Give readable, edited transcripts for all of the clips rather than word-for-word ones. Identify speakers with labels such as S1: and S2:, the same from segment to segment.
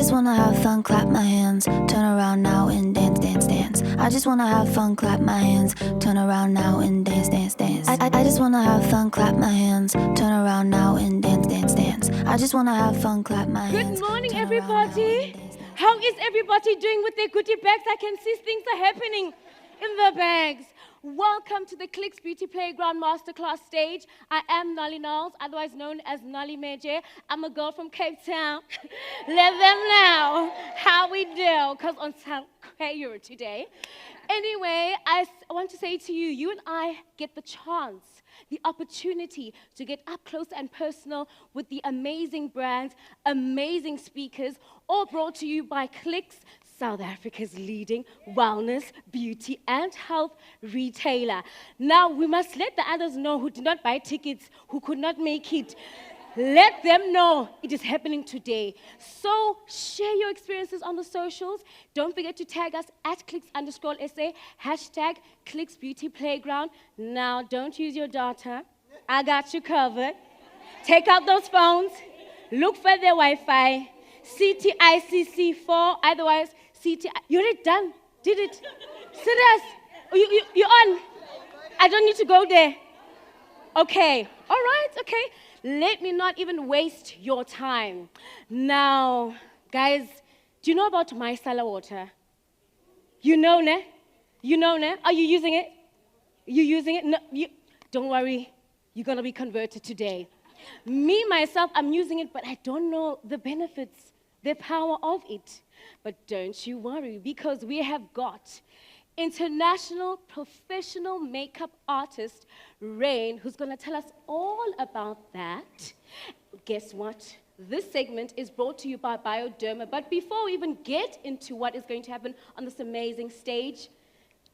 S1: just wanna have fun, clap my hands, turn around now and dance, dance, dance. I just wanna have fun, clap my hands, turn around now and dance, dance, dance. I just wanna have fun, clap my hands, turn around now and dance, dance, dance. I just wanna have fun, clap my hands.
S2: Good morning,
S1: turn around now
S2: everybody.
S1: and dance, dance.
S2: How is everybody doing with their goodie bags? I can see things are happening in the bags. Welcome to the Clicks Beauty Playground Masterclass stage. I am Nali Knowles, otherwise known as Nali Meje. I'm a girl from Cape Town. Let them know how we do, because on Sankaya today. Anyway, I want to say to you, you and I get the chance, the opportunity to get up close and personal with the amazing brands, amazing speakers, all brought to you by Clicks, South Africa's leading wellness, beauty, and health retailer. Now, we must let the others know who did not buy tickets, who could not make it. Let them know it is happening today. So share your experiences on the socials. Don't forget to tag us at Clicks_SA, hashtag Clicks Beauty Playground. Now, don't use your data. I got you covered. Take out those phones. Look for the Wi-Fi. CTICC4, otherwise CTI. You're already done. Did it? Serious? You're on. I don't need to go there. Okay. All right. Okay. Let me not even waste your time. Now, guys, do you know about Micellar water? You know, ne? You know, ne? Are you using it? You using it? No, don't worry. You're going to be converted today. Me, myself, I'm using it, but I don't know the benefits, the power of it. But don't you worry, because we have got international professional makeup artist, Raine, who's going to tell us all about that. Guess what? This segment is brought to you by Bioderma. But before we even get into what is going to happen on this amazing stage,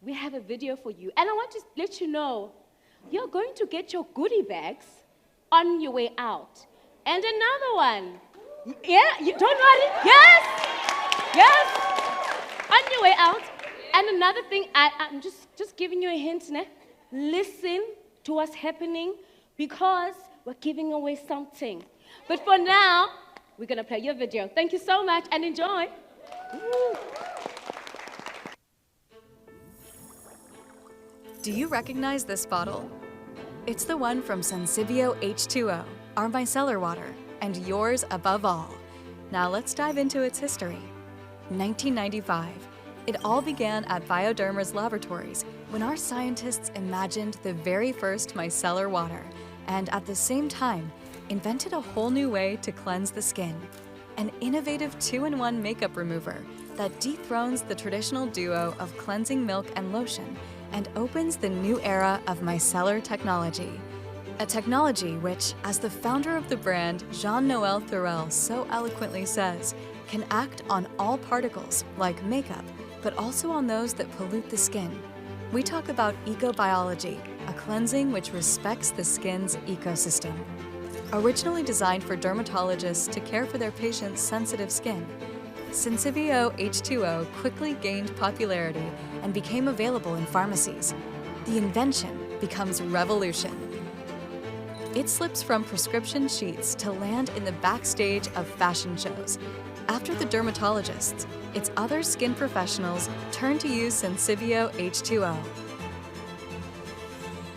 S2: we have a video for you. And I want to let you know, you're going to get your goodie bags on your way out. And another one. Yeah, don't worry. Yes! Yes! On your way out. And another thing, I'm just giving you a hint, ne? Listen to what's happening, because we're giving away something. But for now, we're going to play your video. Thank you so much and enjoy. Woo.
S3: Do you recognize this bottle? It's the one from Sensibio H2O, our micellar water, and yours above all. Now let's dive into its history. 1995. It all began at Bioderma's laboratories when our scientists imagined the very first micellar water and at the same time invented a whole new way to cleanse the skin. An innovative 2-in-1 makeup remover that dethrones the traditional duo of cleansing milk and lotion and opens the new era of micellar technology. A technology which, as the founder of the brand, Jean-Noël Thorel, so eloquently says, can act on all particles like makeup, but also on those that pollute the skin. We talk about ecobiology, a cleansing which respects the skin's ecosystem. Originally designed for dermatologists to care for their patients' sensitive skin, Sensibio H2O quickly gained popularity and became available in pharmacies. The invention becomes revolution. It slips from prescription sheets to land in the backstage of fashion shows. After the dermatologists, its other skin professionals turn to use Sensibio H2O.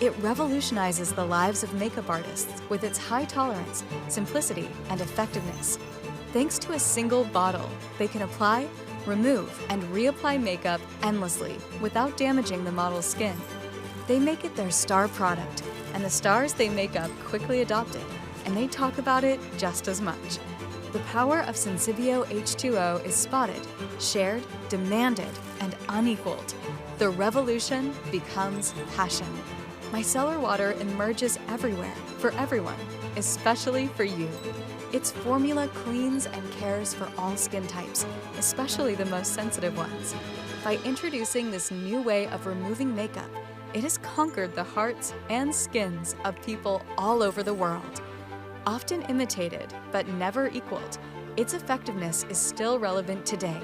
S3: It revolutionizes the lives of makeup artists with its high tolerance, simplicity, and effectiveness. Thanks to a single bottle, they can apply, remove, and reapply makeup endlessly without damaging the model's skin. They make it their star product, and the stars they make up quickly adopt it, and they talk about it just as much. The power of Sensibio H2O is spotted, shared, demanded, and unequaled. The revolution becomes passion. Micellar water emerges everywhere, for everyone, especially for you. Its formula cleans and cares for all skin types, especially the most sensitive ones. By introducing this new way of removing makeup, it has conquered the hearts and skins of people all over the world. Often imitated, but never equaled, its effectiveness is still relevant today.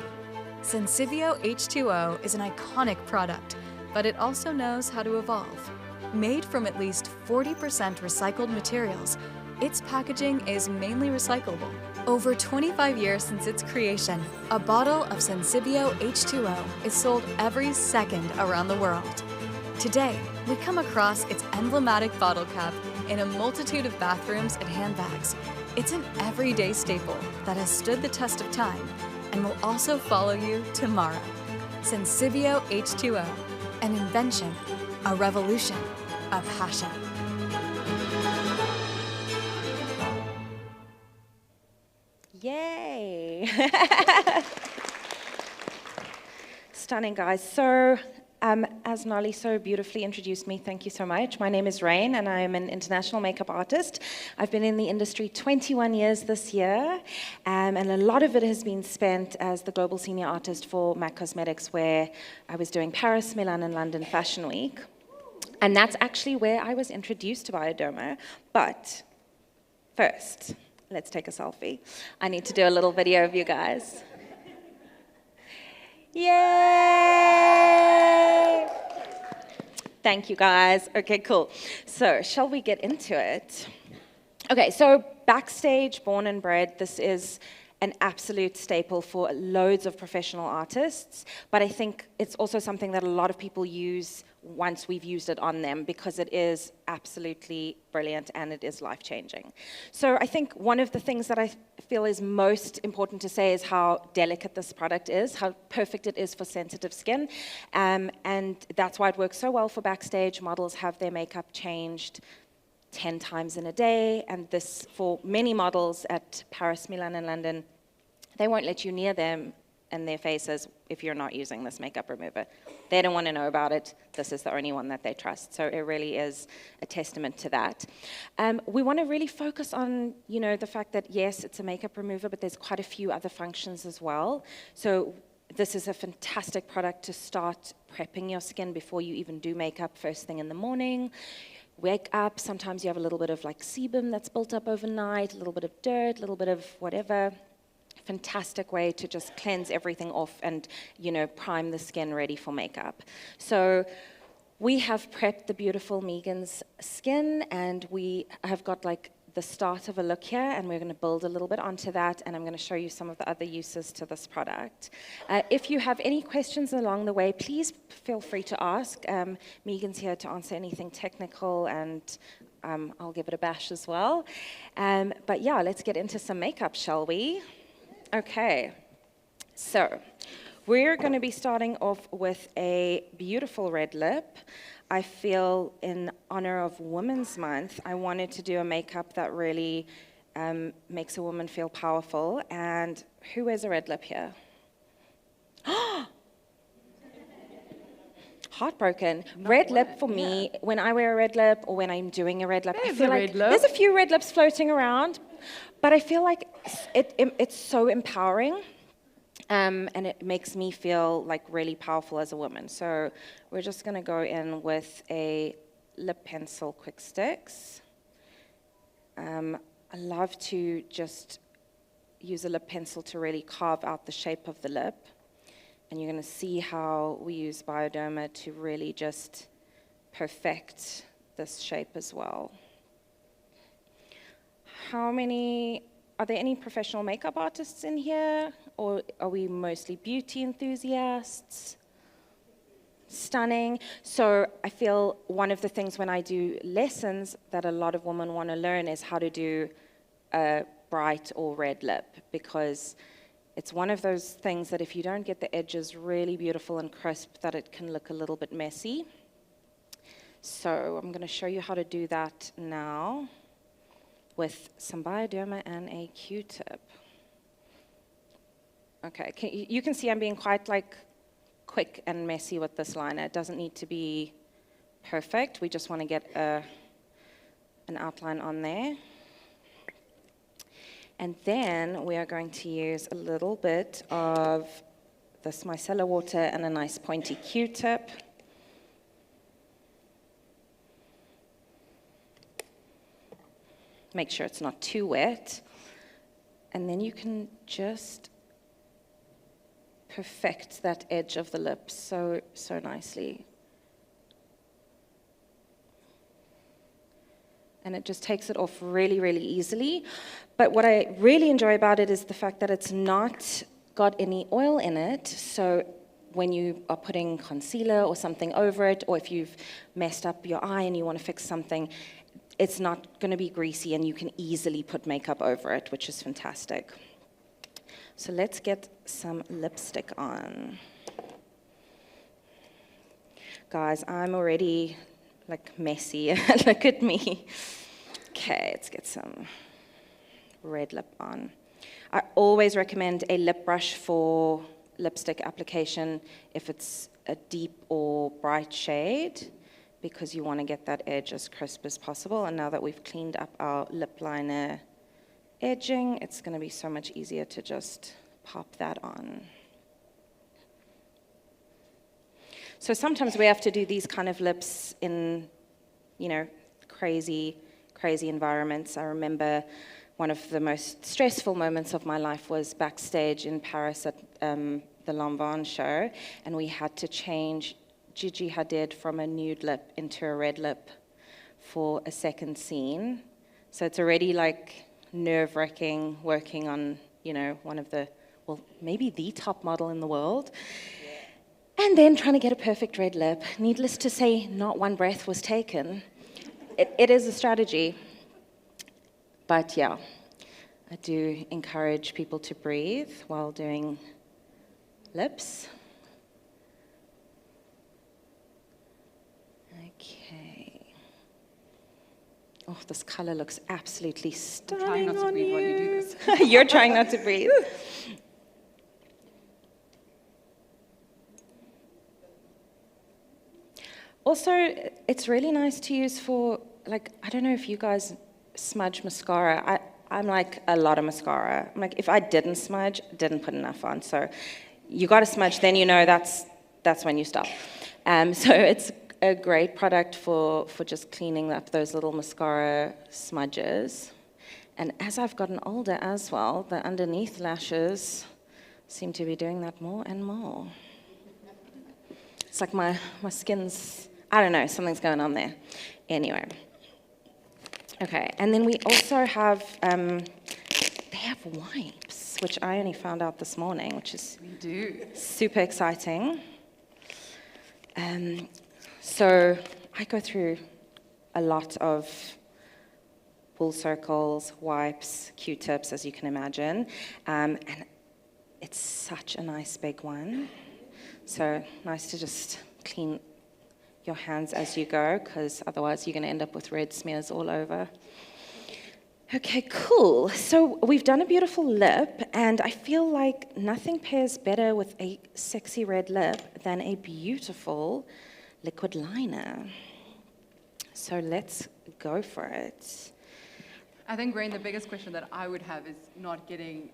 S3: Sensibio H2O is an iconic product, but it also knows how to evolve. Made from at least 40% recycled materials, Its packaging is mainly recyclable. Over 25 years since its creation, a bottle of Sensibio H2O is sold every second around the world. Today, we come across its emblematic bottle cap in a multitude of bathrooms and handbags. It's an everyday staple that has stood the test of time and will also follow you tomorrow. Sensibio H2O, an invention, a revolution, a passion.
S4: Yay! Stunning, guys. So, as Nolly so beautifully introduced me, thank you so much. My name is Raine, and I am an international makeup artist. I've been in the industry 21 years this year, and a lot of it has been spent as the global senior artist for MAC Cosmetics, where I was doing Paris, Milan, and London Fashion Week. And that's actually where I was introduced to Bioderma. But first, let's take a selfie. I need to do a little video of you guys. Yay! Thank you, guys. Okay, cool. So, shall we get into it? Okay, so backstage, born and bred, this is an absolute staple for loads of professional artists, but I think it's also something that a lot of people use once we've used it on them, because it is absolutely brilliant and it is life-changing. So I think one of the things that I feel is most important to say is how delicate this product is, how perfect it is for sensitive skin, and that's why it works so well for backstage. Models have their makeup changed 10 times in a day, and this, for many models at Paris, Milan, and London, they won't let you near them and their faces if you're not using this makeup remover. They don't want to know about it. This is the only one that they trust. So it really is a testament to that. We want to really focus on, the fact that yes, it's a makeup remover, but there's quite a few other functions as well. So this is a fantastic product to start prepping your skin before you even do makeup first thing in the morning. Wake up, sometimes you have a little bit of like sebum that's built up overnight, a little bit of dirt, a little bit of whatever. Fantastic way to just cleanse everything off and, prime the skin ready for makeup. So we have prepped the beautiful Megan's skin, and we have got like the start of a look here, and we're going to build a little bit onto that, and I'm going to show you some of the other uses to this product. If you have any questions along the way, please feel free to ask. Megan's here to answer anything technical, and I'll give it a bash as well. But yeah, let's get into some makeup, shall we? Okay, so we're going to be starting off with a beautiful red lip. I feel in honor of Women's Month, I wanted to do a makeup that really makes a woman feel powerful. And who wears a red lip here? Heartbroken. Red lip for me, when I wear a red lip or when I'm doing a red lip, I feel like there's a few red lips floating around, but I feel like it's so empowering, and it makes me feel like really powerful as a woman. So we're just going to go in with a lip pencil quick sticks. I love to just use a lip pencil to really carve out the shape of the lip. And you're going to see how we use Bioderma to really just perfect this shape as well. Are there any professional makeup artists in here? Or are we mostly beauty enthusiasts? Stunning. So I feel one of the things when I do lessons that a lot of women want to learn is how to do a bright or red lip, because it's one of those things that if you don't get the edges really beautiful and crisp, that it can look a little bit messy. So I'm going to show you how to do that now with some Bioderma and a Q-tip. Okay, you can see I'm being quite quick and messy with this liner. It doesn't need to be perfect. We just want to get an outline on there. And then we are going to use a little bit of this micellar water and a nice pointy Q-tip. Make sure it's not too wet. And then you can just perfect that edge of the lip so nicely. and it just takes it off really, really easily. But what I really enjoy about it is the fact that it's not got any oil in it, so when you are putting concealer or something over it, or if you've messed up your eye and you want to fix something, it's not going to be greasy and you can easily put makeup over it, which is fantastic. So let's get some lipstick on. Guys, I'm already like messy. Look at me. Okay, let's get some red lip on. I always recommend a lip brush for lipstick application if it's a deep or bright shade, because you want to get that edge as crisp as possible. And now that we've cleaned up our lip liner edging, it's going to be so much easier to just pop that on. So sometimes we have to do these kind of lips in, you know, crazy environments. I remember one of the most stressful moments of my life was backstage in Paris at the Lanvin show, and we had to change Gigi Hadid from a nude lip into a red lip for a second scene. So it's already like nerve-wracking working on, you know, one of the, well, maybe the top model in the world. And then trying to get a perfect red lip. Needless to say, not one breath was taken. It is a strategy. But yeah, I do encourage people to breathe while doing lips. Okay. Oh, this color looks absolutely stunning.
S5: I'm trying not to breathe while you do this.
S4: You're trying not to breathe. Also, it's really nice to use for, like, I don't know if you guys smudge mascara. I'm like a lot of mascara. I'm like, if I didn't smudge, didn't put enough on. So you got to smudge, then you know that's when you stop. So it's a great product for just cleaning up those little mascara smudges. And as I've gotten older as well, the underneath lashes seem to be doing that more and more. It's like my skin's, I don't know, something's going on there. Anyway. Okay, and then we also have, they have wipes, which I only found out this morning, which is super exciting. So I go through a lot of wool circles, wipes, Q-tips, as you can imagine, and it's such a nice big one. So nice to just clean your hands as you go, because otherwise you're going to end up with red smears all over. Okay, cool. So we've done a beautiful lip, and I feel like nothing pairs better with a sexy red lip than a beautiful liquid liner. So let's go for it.
S5: I think, Raine, the biggest question that I would have is not getting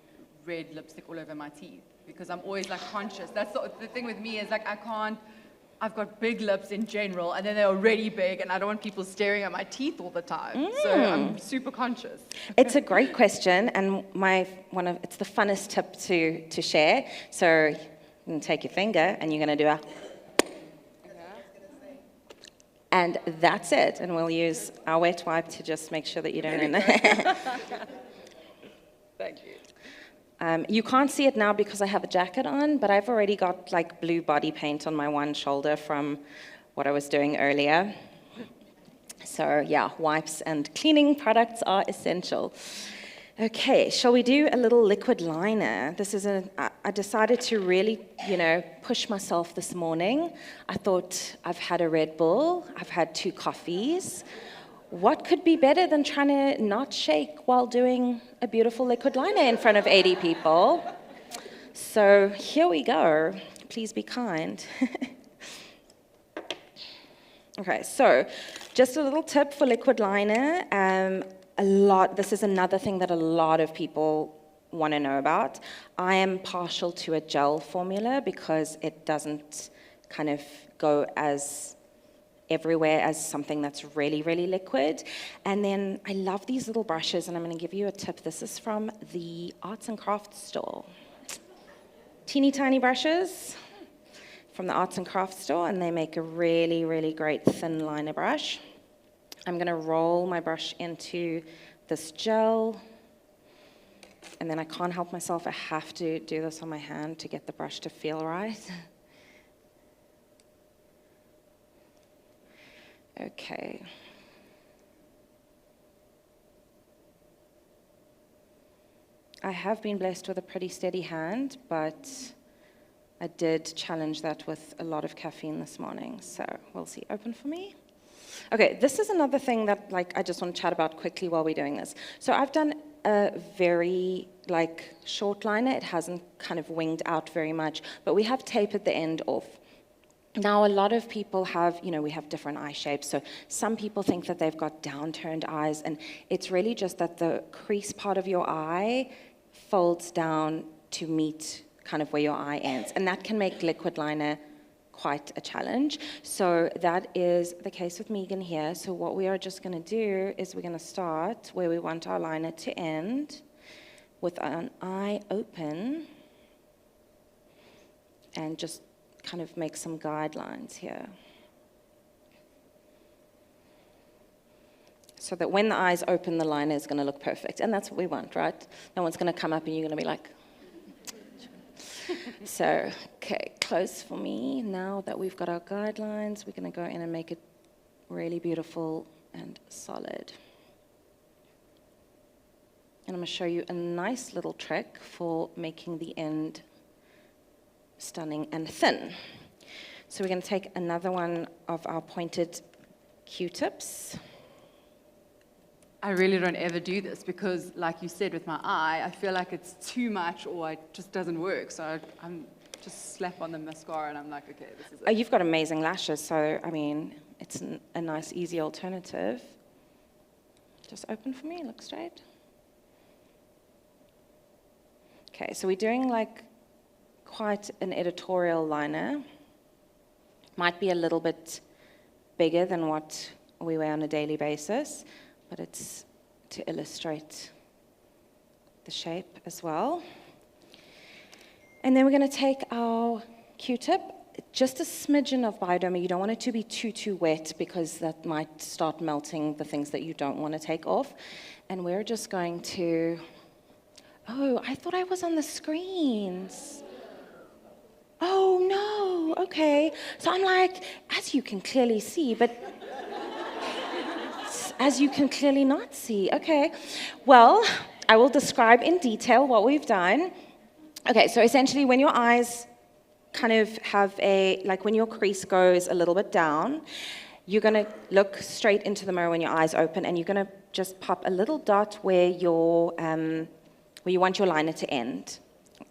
S5: red lipstick all over my teeth, because I'm always like conscious. That's the thing with me is like I've got big lips in general, and then they're already big, and I don't want people staring at my teeth all the time. So I'm super conscious.
S4: It's a great question, and it's the funnest tip to share. So you can take your finger, and you're going to do a, and that's it. And we'll use our wet wipe to just make sure that you don't end it.
S5: Thank you.
S4: You can't see it now because I have a jacket on, but I've already got like blue body paint on my one shoulder from what I was doing earlier. So yeah, wipes and cleaning products are essential. Okay, shall we do a little liquid liner? I decided to really, push myself this morning. I thought, I've had a Red Bull, I've had 2 coffees. What could be better than trying to not shake while doing a beautiful liquid liner in front of 80 people? So here we go. Please be kind. Okay, so just a little tip for liquid liner. This is another thing that a lot of people want to know about. I am partial to a gel formula because it doesn't kind of go as everywhere as something that's really, really liquid. And then I love these little brushes, and I'm going to give you a tip. This is from the arts and crafts store. Teeny tiny brushes from the arts and crafts store, and they make a really, really great thin liner brush. I'm going to roll my brush into this gel. And then I can't help myself. I have to do this on my hand to get the brush to feel right. Okay. I have been blessed with a pretty steady hand, but I did challenge that with a lot of caffeine this morning. So we'll see. Open for me. Okay, this is another thing that I just want to chat about quickly while we're doing this. So I've done a very short liner. It hasn't kind of winged out very much, but we have tapered the end off. Now, a lot of people have, we have different eye shapes. So some people think that they've got downturned eyes, and it's really just that the crease part of your eye folds down to meet kind of where your eye ends. And that can make liquid liner quite a challenge. So that is the case with Megan here. So what we are just going to do is we're going to start where we want our liner to end with an eye open and just kind of make some guidelines here. So that when the eye's open, the liner is going to look perfect. And that's what we want, right? No one's going to come up and you're going to be like... So, okay, close for me. Now that we've got our guidelines, we're going to go in and make it really beautiful and solid. And I'm going to show you a nice little trick for making the end stunning and thin. So we're going to take another one of our pointed Q-tips.
S5: I really don't ever do this because, like you said, with my eye, I feel like it's too much or it just doesn't work. So I'm just slap on the mascara and I'm like, okay, this is it.
S4: You've got amazing lashes, so, I mean, it's a nice, easy alternative. Just open for me, look straight. Okay, so we're doing quite an editorial liner. Might be a little bit bigger than what we wear on a daily basis, but it's to illustrate the shape as well. And then we're going to take our Q-tip, just a smidgen of Bioderma. You don't want it to be too wet because that might start melting the things that you don't want to take off. And we're just going to... Oh, I thought I was on the screens. Oh, no, okay. So I'm like, as you can clearly see, but... as you can clearly not see. Okay, well, I will describe in detail what we've done. Okay, so essentially when your eyes kind of have when your crease goes a little bit down, you're going to look straight into the mirror when your eyes open, and you're going to just pop a little dot where you want your liner to end.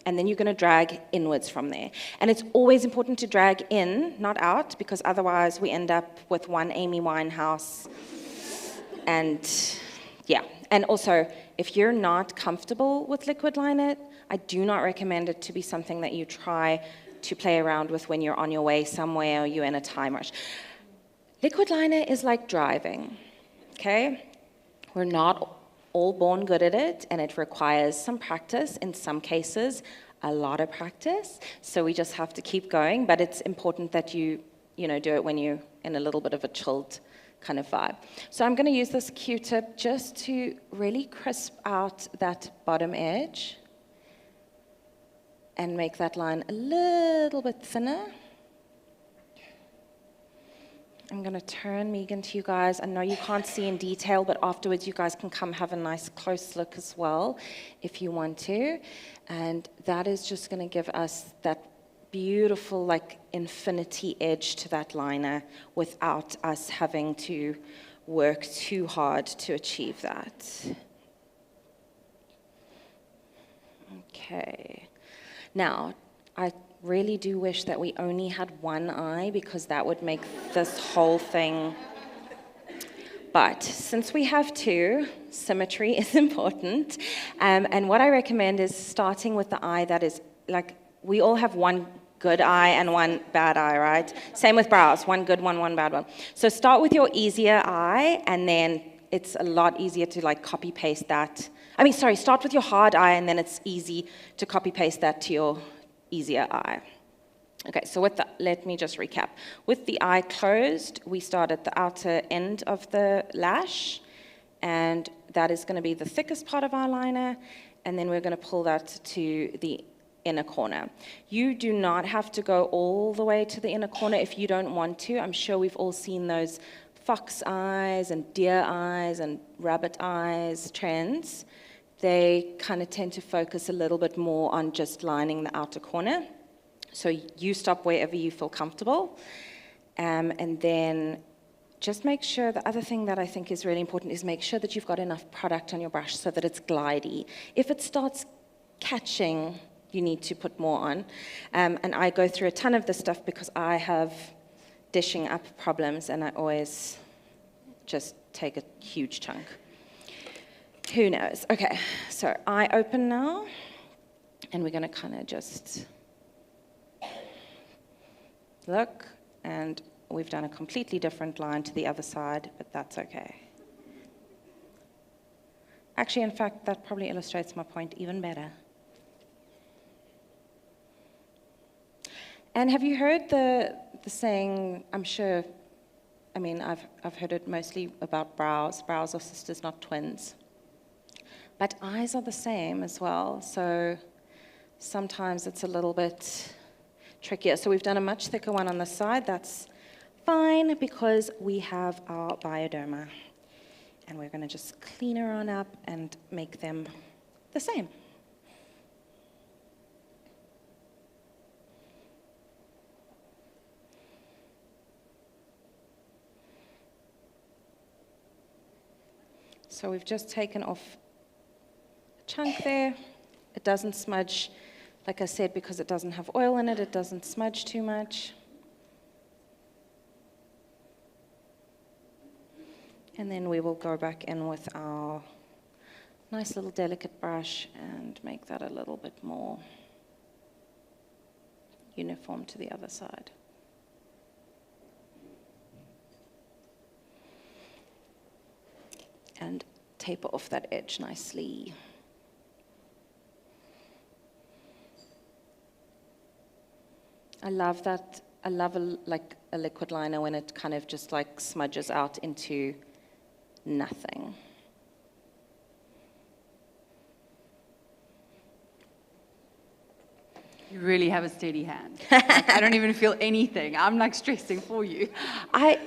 S4: And then you're going to drag inwards from there. And it's always important to drag in, not out, because otherwise we end up with one Amy Winehouse. And yeah, and also, if you're not comfortable with liquid liner, I do not recommend it to be something that you try to play around with when you're on your way somewhere or you're in a time rush. Liquid liner is like driving, okay? We're not all born good at it, and it requires some practice, in some cases, a lot of practice. So we just have to keep going, but it's important that you do it when you're in a little bit of a chilled kind of vibe. So I'm going to use this Q-tip just to really crisp out that bottom edge and make that line a little bit thinner. I'm going to turn Megan to you guys. I know you can't see in detail, but afterwards you guys can come have a nice close look as well if you want to. And that is just going to give us that beautiful infinity edge to that liner without us having to work too hard to achieve that. Okay. Now, I really do wish that we only had one eye because that would make this whole thing. But since we have two, symmetry is important. And what I recommend is starting with the eye that is we all have one good eye and one bad eye, right? Same with brows, one good one, one bad one. So start with your easier eye, and then it's a lot easier to copy paste that. Start with your hard eye, and then it's easy to copy paste that to your easier eye. Okay, so let me just recap. With the eye closed, we start at the outer end of the lash, and that is going to be the thickest part of our liner, and then we're going to pull that to the inner corner. You do not have to go all the way to the inner corner if you don't want to. I'm sure we've all seen those fox eyes and deer eyes and rabbit eyes trends. They kind of tend to focus a little bit more on just lining the outer corner. So you stop wherever you feel comfortable. And then just make sure, the other thing that I think is really important is make sure that you've got enough product on your brush so that it's glidey. If it starts catching, you need to put more on. And I go through a ton of this stuff because I have dishing up problems, and I always just take a huge chunk. Who knows? Okay, so eye open now, and we're going to kind of just look, and we've done a completely different line to the other side, but that's okay. Actually, in fact, that probably illustrates my point even better. And have you heard the saying, I'm sure, I mean, I've heard it mostly about brows. Brows are sisters, not twins. But eyes are the same as well, so sometimes it's a little bit trickier. So we've done a much thicker one on the side. That's fine because we have our Bioderma. And we're going to just clean her on up and make them the same. So we've just taken off a chunk there. It doesn't smudge. Like I said, because it doesn't have oil in it, it doesn't smudge too much. And then we will go back in with our nice little delicate brush and make that a little bit more uniform to the other side. And taper off that edge nicely. I love that. I love a liquid liner when it kind of just like smudges out into nothing.
S5: You really have a steady hand. Like, I don't even feel anything. I'm like stressing for you.
S4: I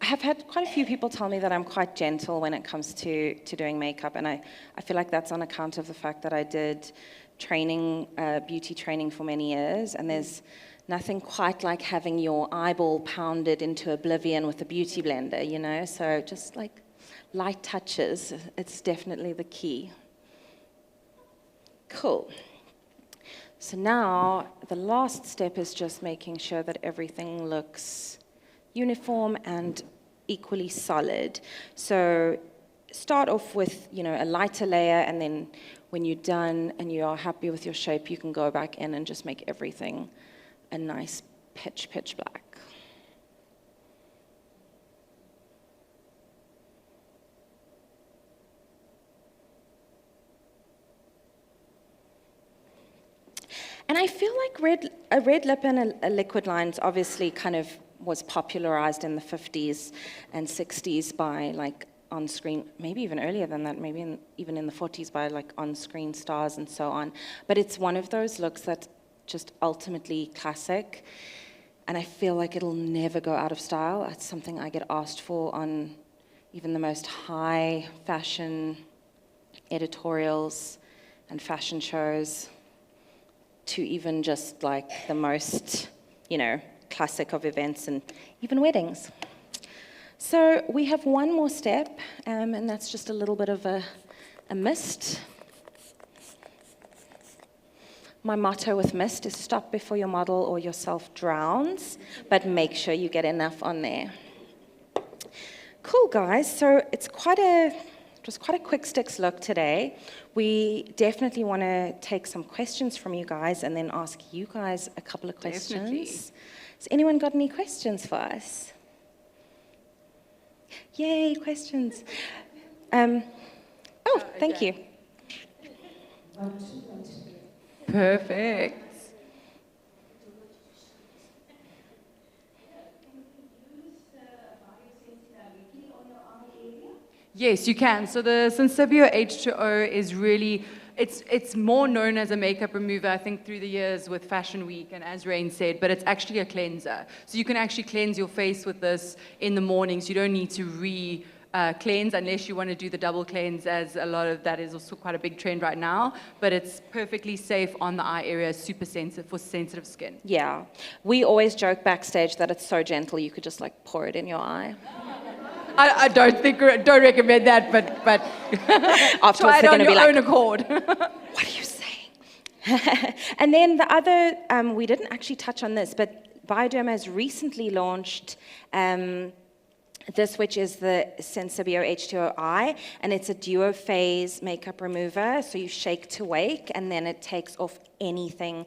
S4: have had quite a few people tell me that I'm quite gentle when it comes to doing makeup, and I feel like that's on account of the fact that I did training, beauty training for many years, and there's nothing quite like having your eyeball pounded into oblivion with a beauty blender, you know? So just like light touches, it's definitely the key. Cool. So now the last step is just making sure that everything looks uniform and equally solid. So start off with, you know, a lighter layer, and then when you're done and you are happy with your shape, you can go back in and just make everything a nice pitch black. And I feel like a red lip and a liquid lines obviously kind of was popularized in the 50s and 60s by like on-screen, maybe even earlier than that, maybe even in the 40s by like on-screen stars and so on. But it's one of those looks that just ultimately classic, and I feel like it'll never go out of style. It's something I get asked for on even the most high fashion editorials and fashion shows, to even just like the most, you know, classic of events and even weddings. So we have one more step, and that's just a little bit of a mist. My motto with mist is stop before your model or yourself drowns, but make sure you get enough on there. Cool, guys. So it was quite a quick sticks look today. We definitely want to take some questions from you guys and then ask you guys a couple of questions.
S5: Definitely.
S4: Has anyone got any questions for us? Yay, questions. Thank you.
S5: Perfect. Yes, you can. So the Sensibio H2O is really, it's more known as a makeup remover, I think, through the years with Fashion Week and as Raine said, but it's actually a cleanser. So you can actually cleanse your face with this in the mornings. You don't need to cleanse unless you want to do the double cleanse, as a lot of that is also quite a big trend right now, but it's perfectly safe on the eye area, super sensitive for sensitive skin.
S4: Yeah. We always joke backstage that it's so gentle you could just like pour it in your eye.
S5: I don't recommend that, but
S4: Afterwards
S5: try it
S4: they're
S5: on
S4: going to
S5: your
S4: be like,
S5: own accord.
S4: what are you saying? And then the other, we didn't actually touch on this, but Bioderma has recently launched this, which is the Sensibio H2O, and it's a duo phase makeup remover. So you shake to wake, and then it takes off anything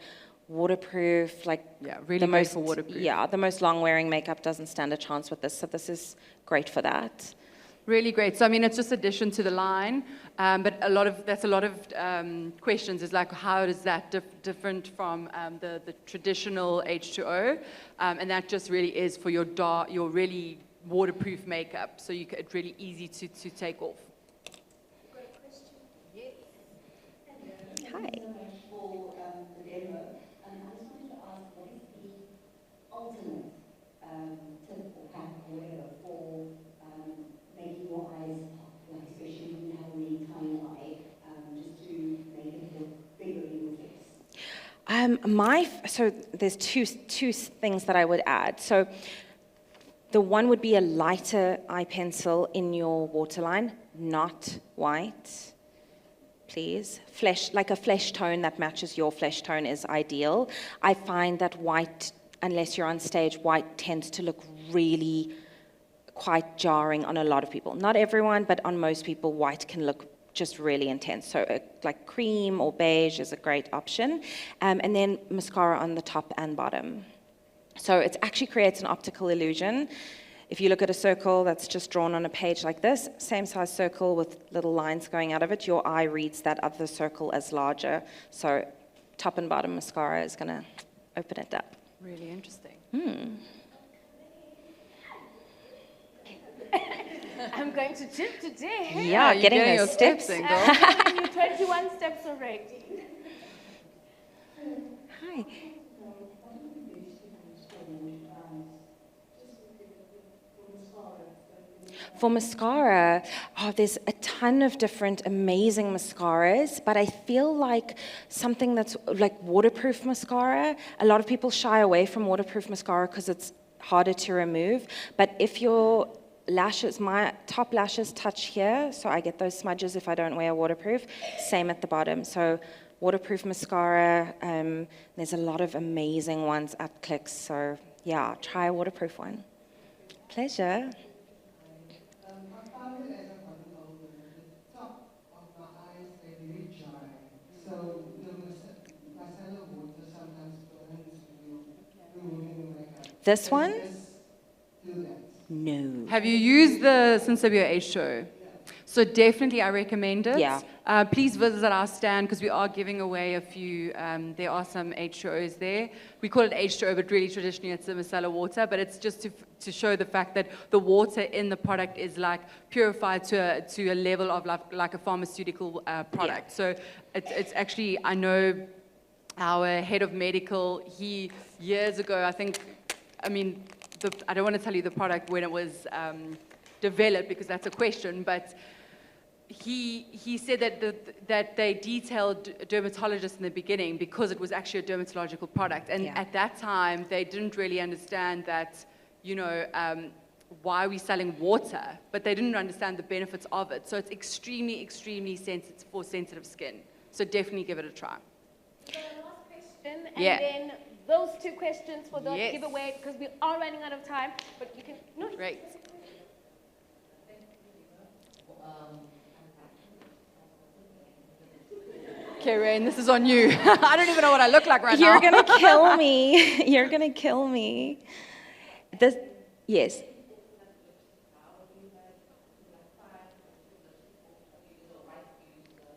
S4: waterproof, like
S5: really great for waterproof.
S4: Yeah, the most long-wearing makeup doesn't stand a chance with this, so this is great for that.
S5: Really great. So I mean, it's just addition to the line, but a lot of questions is like, how is that different from the traditional H2O? And that just really is for your really waterproof makeup. So it's really easy to take off.
S4: Hi. So there's two things that I would add. So the one would be a lighter eye pencil in your waterline, not white, please. Like a flesh tone that matches your flesh tone is ideal. I find that white, unless you're on stage, white tends to look really quite jarring on a lot of people. Not everyone, but on most people, white can look just really intense. So like cream or beige is a great option. And then mascara on the top and bottom. So it actually creates an optical illusion. If you look at a circle that's just drawn on a page like this, same size circle with little lines going out of it, your eye reads that other circle as larger. So top and bottom mascara is going to open it up.
S5: Really interesting.
S2: I'm going to gym today. Hey?
S4: Yeah,
S5: you're
S4: getting
S5: your
S4: those steps.
S5: in,
S2: I'm
S5: girl.
S2: giving you 21 steps already.
S4: Hi. For mascara, there's a ton of different amazing mascaras, but I feel like something that's like waterproof mascara, a lot of people shy away from waterproof mascara because it's harder to remove, but if your lashes, my top lashes touch here, so I get those smudges if I don't wear waterproof, same at the bottom. So waterproof mascara, there's a lot of amazing ones at Clicks, so yeah, try a waterproof one. Pleasure. This one? No.
S5: Have you used the Sensibio H2O? So definitely I recommend it.
S4: Yeah.
S5: Please visit our stand because we are giving away a few, there are some H2Os there. We call it H2O, but really traditionally it's the Micellar water, but it's just to show the fact that the water in the product is like purified to a level of like a pharmaceutical product. Yeah. So it's actually, I know our head of medical, he years ago, I don't want to tell you the product when it was developed because that's a question, but he said that they detailed dermatologists in the beginning because it was actually a dermatological product. And at that time, they didn't really understand that, why are we selling water? But they didn't understand the benefits of it. So it's extremely, extremely sensitive for sensitive skin. So definitely give it a try.
S2: So last question, and then those two questions for the giveaway, because we are running out of time, but you can... No.
S5: Great. Okay, Raine, this is on you. I don't even know what I look like right now.
S4: You're going to kill me. You're going to kill me. Yes.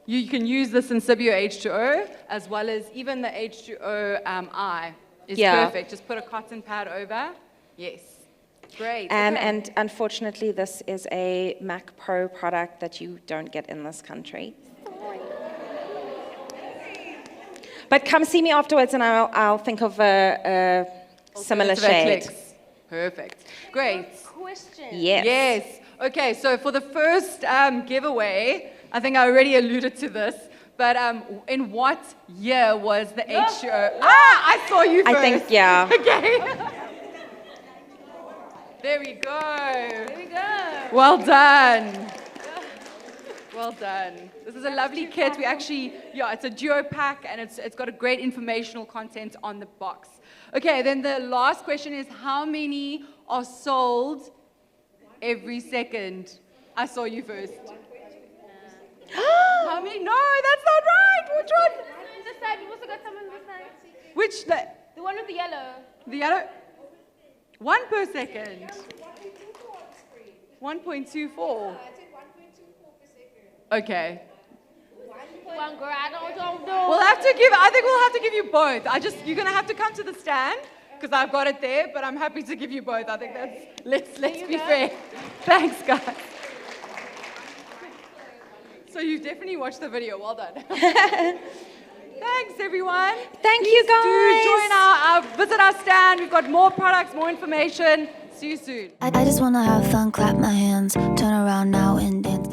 S5: You can use this in Sensibio H2O, as well as even the H2O eye is perfect. Just put a cotton pad over. Yes. Great.
S4: And,
S5: okay.
S4: and unfortunately, this is a Mac Pro product that you don't get in this country. But come see me afterwards, and I'll think of a similar
S5: Alternative
S4: shade.
S5: clicks. Perfect. Great.
S2: Question.
S4: Yes.
S5: Yes. Okay, so for the first giveaway, I think I already alluded to this, but in what year was the H2O? I saw you first.
S4: I think, yeah.
S5: Okay. There we go.
S2: There we go.
S5: Well done. Well done. This is a lovely kit. We actually, it's a duo pack, and it's got a great informational content on the box. Okay, then the last question is, how many are sold every second? I saw you first. How many? No, that's not right. Which one?
S2: This side, you also got some on this side.
S5: Which,
S2: The one with the yellow.
S5: the yellow? 1 per second. 1.24. Okay.
S2: One girl, I don't know.
S5: I think we'll have to give you both. You're gonna have to come to the stand, because I've got it there, but I'm happy to give you both. I think let's be fair. Thanks, guys. So you definitely watched the video. Well done. Thanks, everyone.
S4: Thank you, guys.
S5: Do visit our stand. We've got more products, more information. See you soon.
S1: I just wanna have fun, clap my hands, turn around now and dance.